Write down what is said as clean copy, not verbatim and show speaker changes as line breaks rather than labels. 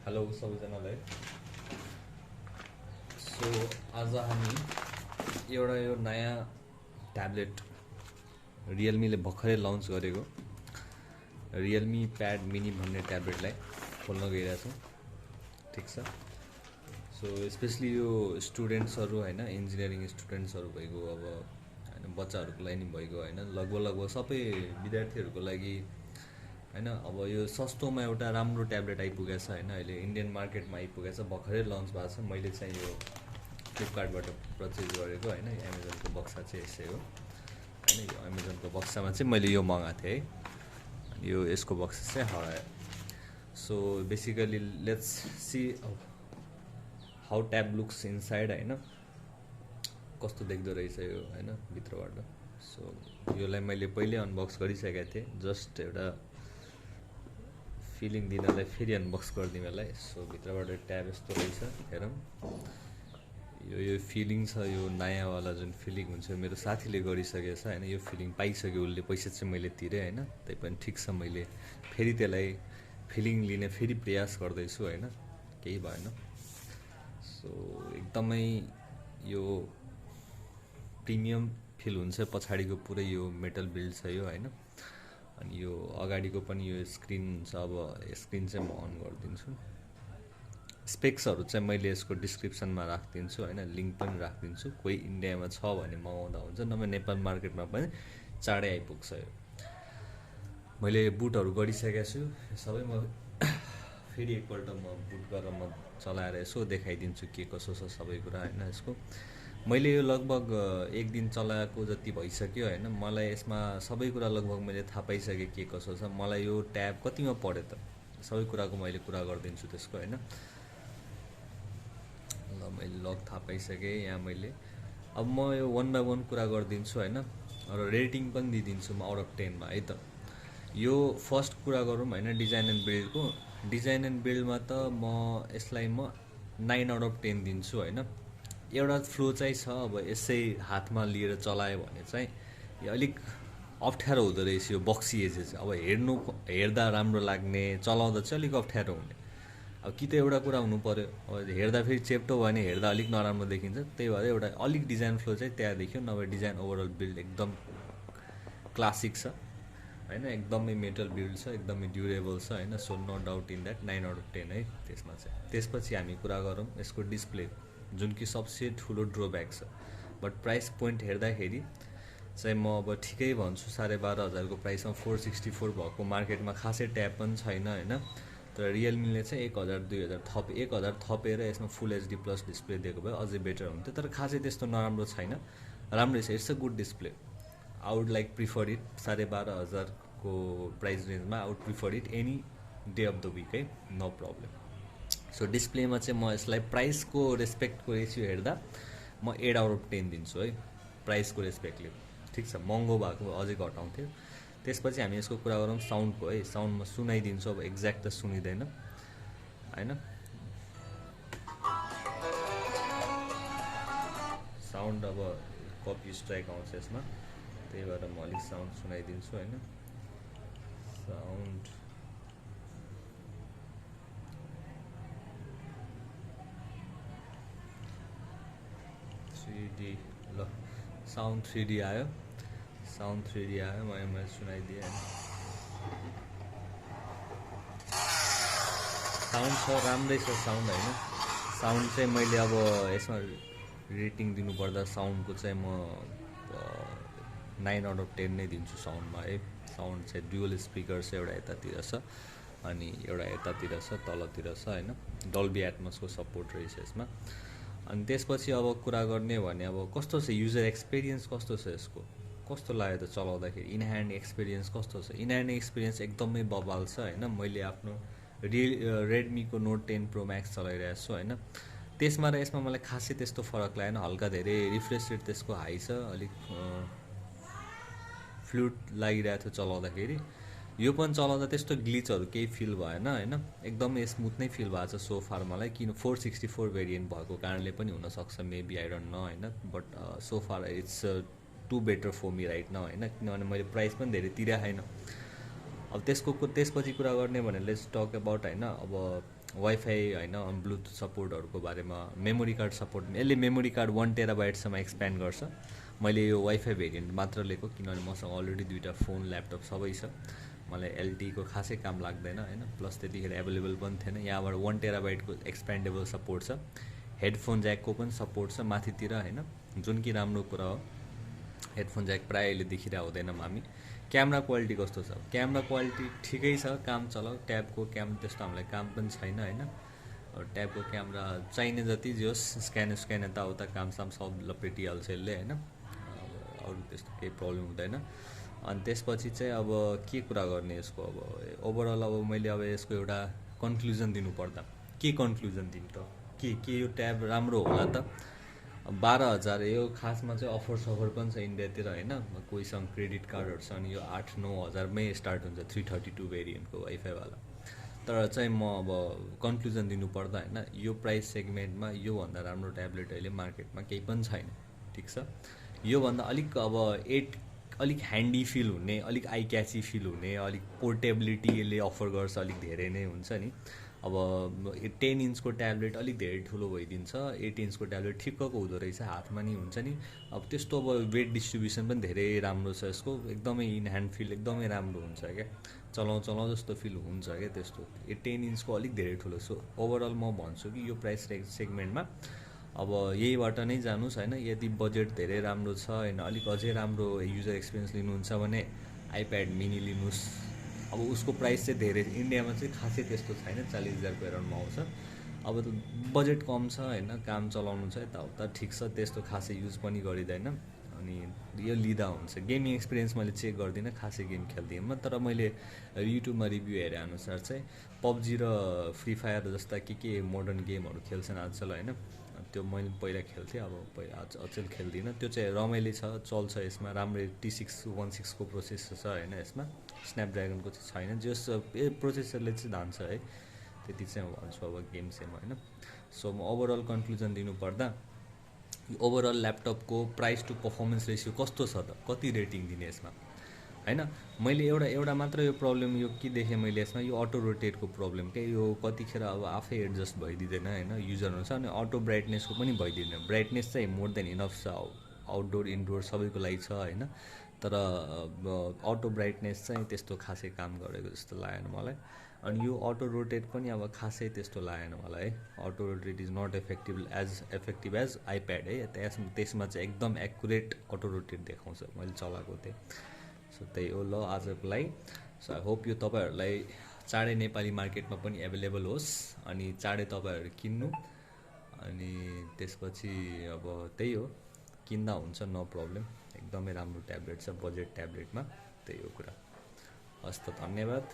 Hello सबैजनालाई। So आज हामी एउटा यो नयाँ ट्याब्लेट रियलमीले भर्खरै लन्च गरेको रियलमी प्याड मिनी भन्ने ट्याब्लेटलाई खोल्न गइरहेछौँ। ठिक छ। सो स्पेसली यो स्टुडेन्ट्सहरू होइन, इन्जिनियरिङ स्टुडेन्ट्सहरू भइगयो, अब होइन बच्चाहरूको लागि नि भइगयो होइन, लगभग सबै विद्यार्थीहरूको लागि होइन। अब यो सस्तोमा एउटा राम्रो ट्याब्लेट आइपुगेछ होइन, अहिले इन्डियन मार्केटमा आइपुगेछ, भर्खरै लन्च भएको छ। मैले चाहिँ यो फ्लिपकार्टबाट पर्चेज गरेको होइन, एमाजोनको बक्सा चाहिँ यसै हो होइन। यो एमाजोनको बक्सामा चाहिँ मैले यो मगाएको थिएँ है, अनि यो यसको बक्सा चाहिँ हरायो। So basically let's see how tab looks inside होइन, कस्तो देख्दो रहेछ यो होइन भित्रबाट। सो योलाई मैले पहिल्यै अनबक्स गरिसकेको थिएँ, जस्ट एउटा फिलिङ दिनलाई फेरि अनबक्स गरिदिउँ यसलाई। सो भित्रबाट ट्याब यस्तो रहेछ, हेरौँ। यो फिलिङ छ, यो नयाँवाला जुन फिलिङ हुन्छ मेरो साथीले गरिसकेछ होइन, यो फिलिङ पाइसक्यो उसले, पैसा चाहिँ मैले तिरेँ होइन। त्यही पनि ठिक छ, मैले फेरि त्यसलाई फिलिङ लिने फेरि प्रयास गर्दैछु होइन, केही भएन। सो एकदमै यो प्रिमियम फिल हुन्छ, पछाडिको पुरै यो मेटल बिल्ड छ यो होइन। अनि यो अगाडिको पनि यो स्क्रिन छ। अब स्क्रिन चाहिँ म अन गरिदिन्छु। स्पेक्सहरू चाहिँ मैले यसको डिस्क्रिप्सनमा राखिदिन्छु होइन, लिङ्क पनि राखिदिन्छु। कोही इन्डियामा छ भने मगाउँदा हुन्छ, नभए नेपाल मार्केटमा पनि चाँडै आइपुग्छ यो। मैले बुटहरू गरिसकेको छु सबै। म फेरि एकपल्ट म बुट गरेर म चलाएर यसो देखाइदिन्छु के कसो छ सबै कुरा होइन। यसको मैले यो लगभग एक दिन चलाएको जति भइसक्यो होइन। मलाई यसमा सबै कुरा लगभग मैले थाहा पाइसकेँ के कसो छ। मलाई यो ट्याब कतिमा पऱ्यो त सबै कुराको मैले कुरा गरिदिन्छु त्यसको होइन। ल मैले लग थाहा पाइसकेँ यहाँ मैले। अब म यो 1 by 1 कुरा गरिदिन्छु होइन, र रेटिङ पनि दिइदिन्छु म आउट अफ 10 मा है त। यो फर्स्ट कुरा गरौँ होइन, डिजाइन एन्ड बिल्डको। डिजाइन एन्ड बिल्डमा त म यसलाई म 9 आउट अफ 10 दिन्छु होइन। एउटा फ्लो चाहिँ छ, अब यसै हातमा लिएर चलायो भने चाहिँ यो अलिक अप्ठ्यारो हुँदो रहेछ यो बक्सी एजेस। अब हेर्दा राम्रो लाग्ने, चलाउँदा चाहिँ अलिक अप्ठ्यारो हुने। अब कि त एउटा कुरा हुनु पऱ्यो, अब हेर्दा फेरि चेप्टो भयो भने हेर्दा अलिक नराम्रो देखिन्छ। त्यही भएर एउटा अलिक डिजाइन फ्लो चाहिँ त्यहाँ देखियो, नभए डिजाइन ओभरअल बिल्ड एकदम क्लासिक छ होइन, एकदमै मेटल बिल्ड छ, एकदमै ड्युरेबल छ होइन। So no doubt in that 9 out of 10 है त्यसमा चाहिँ। त्यसपछि हामी कुरा गरौँ यसको डिस्प्ले, जुन कि सबसे ठुलो ड्रब्याक छ। बट प्राइस पोइन्ट हेर्दाखेरि चाहिँ म अब ठिकै भन्छु, 12,500को प्राइसमा 464 भएको मार्केटमा खासै ट्याब पनि छैन होइन। तर रियलमीले चाहिँ 1,000 थपेर यसमा फुल एचडी प्लस डिस्प्ले दिएको भए अझै बेटर हुन्थ्यो। तर खासै त्यस्तो नराम्रो छैन, राम्रै छ। It's a good display. I would like prefer it 12,500को प्राइस रेन्जमा। I would prefer it any day of the week है, नो प्रब्लम। सो डिस्प्लेमा चाहिँ म यसलाई प्राइसको रेस्पेक्टको रेसियो हेर्दा म 8 आउट अफ 10 दिन्छु है, प्राइसको रेस्पेक्टले। ठिक छ, महँगो भएको अझै घटाउँथ्यो। त्यसपछि हामी यसको कुरा गरौँ साउन्डको है। साउन्डमा सुनाइदिन्छु, अब एक्ज्याक्ट त सुनिँदैन होइन। साउन्ड अब कपी स्ट्राइक आउँछ यसमा, त्यही भएर म अलिक साउन्ड सुनाइदिन्छु होइन। साउन्ड ल साउन्ड 3D आयो, साउन्ड 3D आयो। मैले सुनाइदिएँ होइन। साउन्ड छ, राम्रै छ साउन्ड होइन। साउन्ड चाहिँ मैले अब यसमा रेटिङ दिनुपर्दा साउन्डको चाहिँ म 9 आउट अफ 10 नै दिन्छु साउन्डमा है। साउन्ड चाहिँ ड्युअल स्पिकर छ, एउटा यतातिर छ अनि एउटा यतातिर छ, तलतिर छ होइन। डल्बी एटमसको सपोर्ट रहेछ यसमा। अनि त्यसपछि अब कुरा गर्ने भने अब कस्तो छ युजर एक्सपिरियन्स, कस्तो छ यसको, कस्तो लाग्यो त चलाउँदाखेरि, इन ह्यान्ड एक्सपिरियन्स कस्तो छ। इन ह्यान्ड एक्सपिरियन्स एकदमै बबाल छ होइन। मैले आफ्नो रेडमीको नोट 10 प्रो म्याक्स चलाइरहेको छु होइन। त्यसमा र यसमा मलाई खासै त्यस्तो फरक लागेन। हल्का धेरै रिफ्रेस रेट त्यसको हाई छ, अलिक फ्लुट लागिरहेको थियो चलाउँदाखेरि। यो पनि चलाउँदा त्यस्तो ग्लिचहरू केही फिल भएन होइन, एकदमै स्मुथ नै फिल भएको छ सो फार मलाई। किन 464 भेरिएन्ट भएको कारणले पनि हुनसक्छ, मेबी आई डोन्ट नो होइन। But so far it's too better for me right now होइन, किनभने मैले प्राइस पनि धेरै तिरेको छैन। अब त्यसपछि कुरा गर्ने भने लेट्स टक अबाउट होइन। अब वाइफाई होइन ब्लुटुथ सपोर्टहरूको बारेमा मेमोरी कार्ड सपोर्ट यसले मेमोरी कार्ड 1 TB एक्सप्यान्ड गर्छ। मैले यो वाइफाई भेरिएन्ट मात्र लिएको किनभने मसँग अलरेडी 2टा फोन ल्यापटप सबै छ। मलाई एलटीको खासै काम लाग्दैन होइन, प्लस त्यतिखेर एभाइलेबल पनि थिएन। यहाँबाट 1 TB एक्सप्यान्डेबल सपोर्ट छ, हेडफोन ज्याकको पनि सपोर्ट छ माथितिर होइन, जुन कि राम्रो कुरा हो। हेडफोन ज्याक प्रायः अहिले देखिरहेको हुँदैनौँ हामी। क्यामेरा क्वालिटी कस्तो छ? क्यामेरा क्वालिटी ठिकै छ, काम चलाउ। ट्याबको त्यस्तो हामीलाई काम पनि छैन होइन। ट्याबको क्यामेरा चाहिने जति जे होस्, स्क्यान यताउता कामसाम सब लपेटिहाल्छ यसले होइन, अरू त्यस्तो केही प्रब्लम हुँदैन। अनि त्यसपछि चाहिँ अब के कुरा गर्ने यसको? अब ओभरअल अब मैले अब यसको एउटा कन्क्लुजन दिनुपर्दा के कन्क्लुजन दिउँ त? के यो ट्याब राम्रो होला त? 12,000 यो खासमा चाहिँ अफर सफर पनि छ इन्डियातिर होइन, कोहीसँग क्रेडिट कार्डहरू छ अनि यो 8-9 हजारमै स्टार्ट हुन्छ 332 भेरिएन्टको वाइफाईवाला। तर चाहिँ म अब कन्क्लुजन दिनुपर्दा होइन, यो प्राइस सेगमेन्टमा योभन्दा राम्रो ट्याब्लेट अहिले मार्केटमा केही पनि छैन। ठिक छ, योभन्दा अलिक अब अलिक ह्यान्डी फिल हुने, अलिक आई क्याची फिल हुने, अलिक पोर्टेबिलिटी यसले अफर गर्छ अलिक धेरै नै हुन्छ नि। अब 10 इन्चको ट्याब्लेट अलिक धेरै ठुलो भइदिन्छ, 8 इन्चको ट्याब्लेट ठिक्कको हुँदो रहेछ, हातमा नि हुन्छ नि। अब त्यस्तो अब वेट डिस्ट्रिब्युसन पनि धेरै राम्रो छ यसको, एकदमै इन ह्यान्ड फिल एकदमै राम्रो हुन्छ क्या, चलाउँ जस्तो फिल हुन्छ क्या त्यस्तो। 10 इन्चको अलिक धेरै ठुलो। सो ओभरअल म भन्छु कि यो प्राइस सेगमेन्टमा अब यहीबाट नै जानुहोस् होइन। यदि बजेट धेरै राम्रो छ होइन, अलिक अझै राम्रो युजर एक्सपिरियन्स लिनुहुन्छ भने आइप्याड मिनी लिनुहोस्। अब उसको प्राइस चाहिँ धेरै इन्डियामा चाहिँ खासै त्यस्तो छैन, 40,000को एराउन्डमा आउँछ। अब त बजेट कम छ होइन, काम चलाउनु छ यताउता ठिक छ, त्यस्तो खासै युज पनि गरिँदैन अनि यो लिँदा हुन्छ। गेमिङ एक्सपिरियन्स मैले चेक गर्दिनँ, खासै गेम खेल्दिनँ, तर मैले युट्युबमा रिभ्यू हेरे अनुसार चाहिँ पब्जी र फ्री फायर जस्ता के मोडर्न गेमहरू खेल्छन् आजकल होइन। त्यो मैले पहिला खेल्थेँ, अब अचेल खेल्दिनँ। त्यो चाहिँ रमाइलो छ, चल्छ यसमा राम्रै। T616को प्रोसेसर छ होइन यसमा, स्न्यापड्रागनको चाहिँ छैन। जस प्रोसेसरले चाहिँ धान्छ है, त्यति चाहिँ म भन्छु अब गेम सेम होइन। सो म ओभरअल कन्क्लुजन दिनुपर्दा ओभरअल ल्यापटपको प्राइस टु पर्फर्मेन्स रेसियो कस्तो छ त? कति रेटिङ दिने यसमा होइन? मैले एउटा मात्र यो प्रब्लम यो के देखेँ मैले यसमा, यो अटो रोटेटको प्रब्लम क्या। यो कतिखेर अब आफै एडजस्ट भइदिँदैन होइन, युजरहरू छ। अनि अटो ब्राइटनेसको पनि भइदिँदैन। ब्राइटनेस चाहिँ मोर देन इनफ छ, आउटडोर इन्डोर सबैको लागि छ होइन, तर अटो ब्राइटनेस चाहिँ त्यस्तो खासै काम गरेको जस्तो लागेन मलाई। अनि यो अटो रोटेट पनि अब खासै त्यस्तो लागेन मलाई है। Auto rotate is not effective as iPad है। त्यसमा चाहिँ एकदम एक्युरेट अटो रोटेट देखाउँछ, मैले चलाएको थिएँ। सो त्यही हो ल आजको लागि। सो आई होप यो तपाईँहरूलाई चाँडै नेपाली मार्केटमा पनि एभाइलेबल होस् अनि चाँडै तपाईँहरू किन्नु। अनि त्यसपछि अब त्यही हो, किन्दा हुन्छ, नो प्रब्लम। एकदमै राम्रो ट्याब्लेट छ बजेट ट्याब्लेटमा, त्यही हो कुरा। हस् त, धन्यवाद।